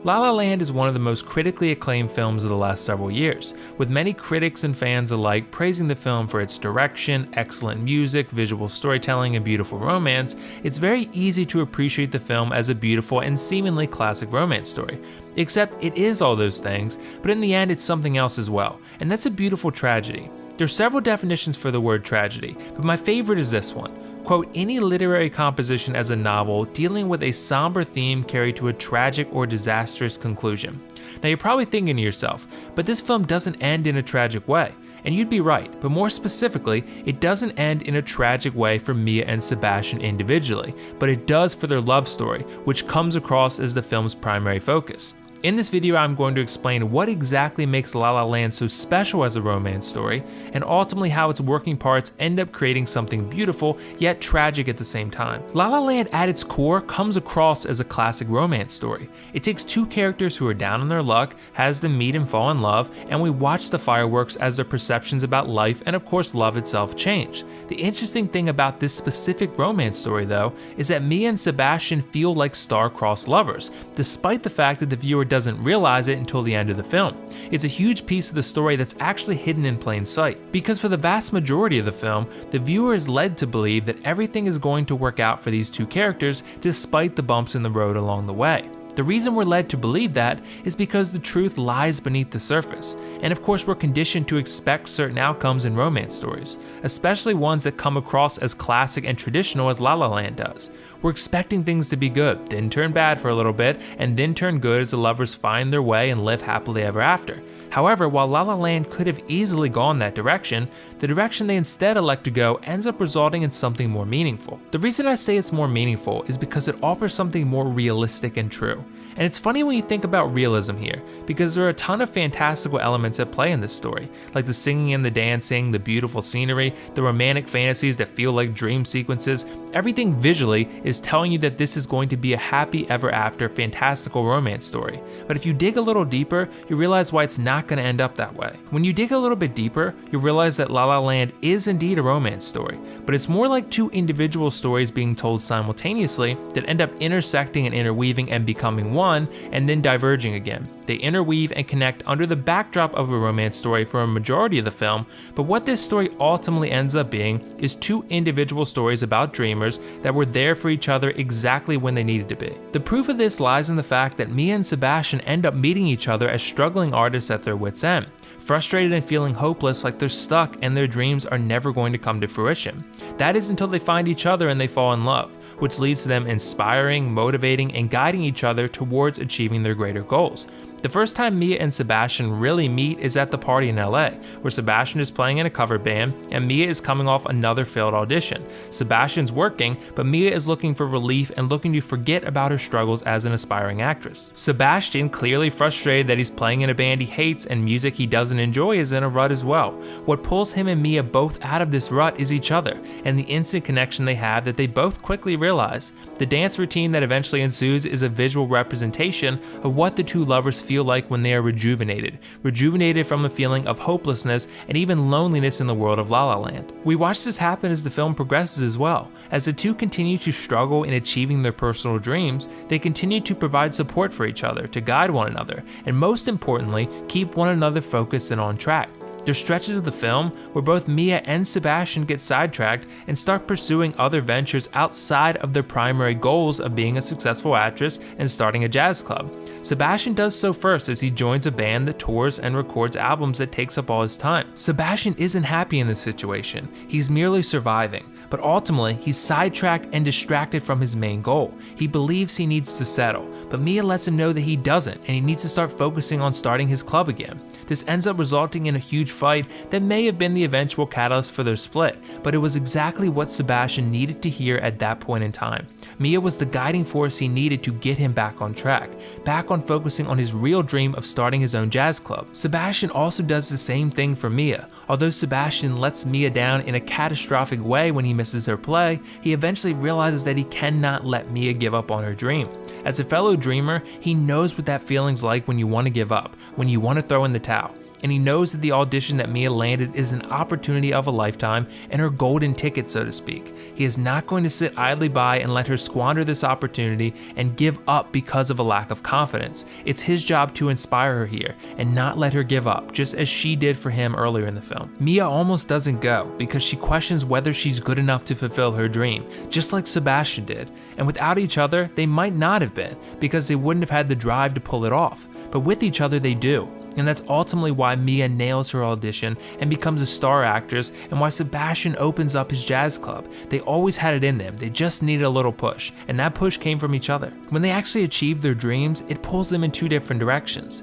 La La Land is one of the most critically acclaimed films of the last several years, with many critics and fans alike praising the film for its direction, excellent music, visual storytelling, and beautiful romance. It's very easy to appreciate the film as a beautiful and seemingly classic romance story. Except it is all those things, but in the end it's something else as well, and that's a beautiful tragedy. There are several definitions for the word tragedy, but my favorite is this one. Quote, any literary composition as a novel dealing with a somber theme carried to a tragic or disastrous conclusion. Now you're probably thinking to yourself, but this film doesn't end in a tragic way. And you'd be right, but more specifically, it doesn't end in a tragic way for Mia and Sebastian individually, but it does for their love story, which comes across as the film's primary focus. In this video, I'm going to explain what exactly makes La La Land so special as a romance story, and ultimately how its working parts end up creating something beautiful, yet tragic at the same time. La La Land at its core comes across as a classic romance story. It takes two characters who are down on their luck, has them meet and fall in love, and we watch the fireworks as their perceptions about life and of course love itself change. The interesting thing about this specific romance story though, is that Mia and Sebastian feel like star-crossed lovers, despite the fact that the viewer doesn't realize it until the end of the film. It's a huge piece of the story that's actually hidden in plain sight, because for the vast majority of the film, the viewer is led to believe that everything is going to work out for these two characters despite the bumps in the road along the way. The reason we're led to believe that is because the truth lies beneath the surface, and of course we're conditioned to expect certain outcomes in romance stories, especially ones that come across as classic and traditional as La La Land does. We're expecting things to be good, then turn bad for a little bit, and then turn good as the lovers find their way and live happily ever after. However, while La La Land could have easily gone that direction, the direction they instead elect to go ends up resulting in something more meaningful. The reason I say it's more meaningful is because it offers something more realistic and true. And it's funny when you think about realism here, because there are a ton of fantastical elements at play in this story, like the singing and the dancing, the beautiful scenery, the romantic fantasies that feel like dream sequences. Everything visually is telling you that this is going to be a happy ever after fantastical romance story. But if you dig a little deeper, you realize why it's not going to end up that way. When you dig a little bit deeper, you realize that La La Land is indeed a romance story, but it's more like two individual stories being told simultaneously that end up intersecting and interweaving and becoming one, and then diverging again. They interweave and connect under the backdrop of a romance story for a majority of the film, but what this story ultimately ends up being is two individual stories about dreamers that were there for each other exactly when they needed to be. The proof of this lies in the fact that Mia and Sebastian end up meeting each other as struggling artists at their wits' end, frustrated and feeling hopeless, like they're stuck and their dreams are never going to come to fruition. That is until they find each other and they fall in love, which leads to them inspiring, motivating, and guiding each other towards achieving their greater goals. The first time Mia and Sebastian really meet is at the party in LA, where Sebastian is playing in a cover band and Mia is coming off another failed audition. Sebastian's working, but Mia is looking for relief and looking to forget about her struggles as an aspiring actress. Sebastian, clearly frustrated that he's playing in a band he hates and music he doesn't enjoy, is in a rut as well. What pulls him and Mia both out of this rut is each other, and the instant connection they have that they both quickly realize. The dance routine that eventually ensues is a visual representation of what the two lovers feel like when they are rejuvenated from a feeling of hopelessness and even loneliness in the world of La La Land. We watch this happen as the film progresses as well. As the two continue to struggle in achieving their personal dreams, they continue to provide support for each other, to guide one another, and most importantly, keep one another focused and on track. There's stretches of the film where both Mia and Sebastian get sidetracked and start pursuing other ventures outside of their primary goals of being a successful actress and starting a jazz club. Sebastian does so first as he joins a band that tours and records albums that takes up all his time. Sebastian isn't happy in this situation, he's merely surviving. But ultimately, he's sidetracked and distracted from his main goal. He believes he needs to settle, but Mia lets him know that he doesn't, and he needs to start focusing on starting his club again. This ends up resulting in a huge fight that may have been the eventual catalyst for their split, but it was exactly what Sebastian needed to hear at that point in time. Mia was the guiding force he needed to get him back on track, back on focusing on his real dream of starting his own jazz club. Sebastian also does the same thing for Mia. Although Sebastian lets Mia down in a catastrophic way when he misses her play, he eventually realizes that he cannot let Mia give up on her dream. As a fellow dreamer, he knows what that feeling's like when you want to give up, when you want to throw in the towel. and he knows that the audition that Mia landed is an opportunity of a lifetime and her golden ticket, so to speak. He is not going to sit idly by and let her squander this opportunity and give up because of a lack of confidence. It's his job to inspire her here and not let her give up, just as she did for him earlier in the film. Mia almost doesn't go because she questions whether she's good enough to fulfill her dream, just like Sebastian did. And without each other, they might not have been, because they wouldn't have had the drive to pull it off. But with each other, they do. And that's ultimately why Mia nails her audition and becomes a star actress, and why Sebastian opens up his jazz club. They always had it in them, they just needed a little push, and that push came from each other. When they actually achieve their dreams, it pulls them in two different directions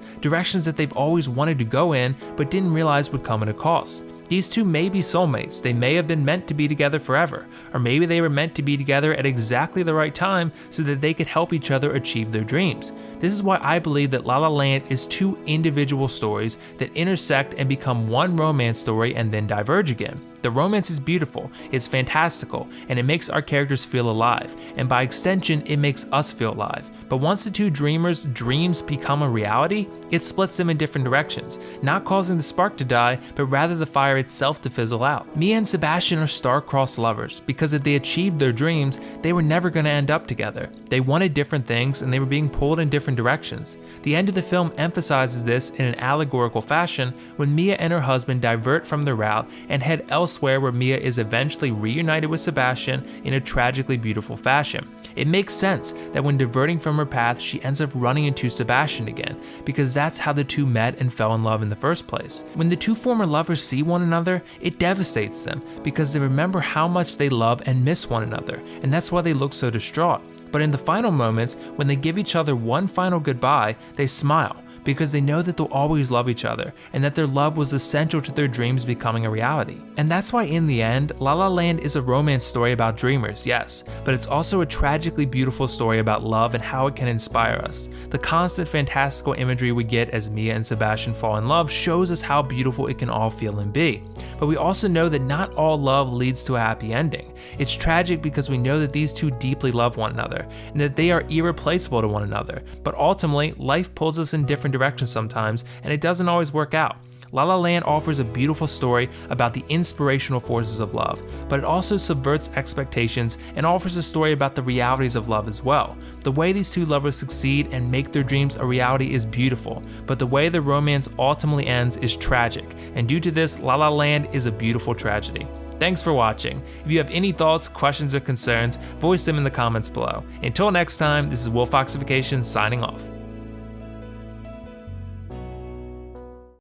that they've always wanted to go in, but didn't realize would come at a cost. These two may be soulmates, they may have been meant to be together forever, or maybe they were meant to be together at exactly the right time so that they could help each other achieve their dreams. This is why I believe that La La Land is two individual stories that intersect and become one romance story and then diverge again. The romance is beautiful, it's fantastical, and it makes our characters feel alive, and by extension, it makes us feel alive. But once the two dreamers' dreams become a reality, it splits them in different directions, not causing the spark to die, but rather the fire itself to fizzle out. Mia and Sebastian are star-crossed lovers, because if they achieved their dreams, they were never going to end up together. They wanted different things, and they were being pulled in different directions. The end of the film emphasizes this in an allegorical fashion when Mia and her husband divert from the route and head elsewhere, where Mia is eventually reunited with Sebastian in a tragically beautiful fashion. It makes sense that when diverting from her path, she ends up running into Sebastian again, because that's how the two met and fell in love in the first place. When the two former lovers see one another, it devastates them, because they remember how much they love and miss one another, and that's why they look so distraught. But in the final moments, when they give each other one final goodbye, they smile, because they know that they'll always love each other, and that their love was essential to their dreams becoming a reality. And that's why in the end, La La Land is a romance story about dreamers, yes, but it's also a tragically beautiful story about love and how it can inspire us. The constant fantastical imagery we get as Mia and Sebastian fall in love shows us how beautiful it can all feel and be. But we also know that not all love leads to a happy ending. It's tragic because we know that these two deeply love one another, and that they are irreplaceable to one another, but ultimately, life pulls us in different directions sometimes, and it doesn't always work out. La La Land offers a beautiful story about the inspirational forces of love, but it also subverts expectations and offers a story about the realities of love as well. The way these two lovers succeed and make their dreams a reality is beautiful, but the way the romance ultimately ends is tragic, and due to this, La La Land is a beautiful tragedy. Thanks for watching. If you have any thoughts, questions, or concerns, voice them in the comments below. Until next time, this is WillFoxification signing off.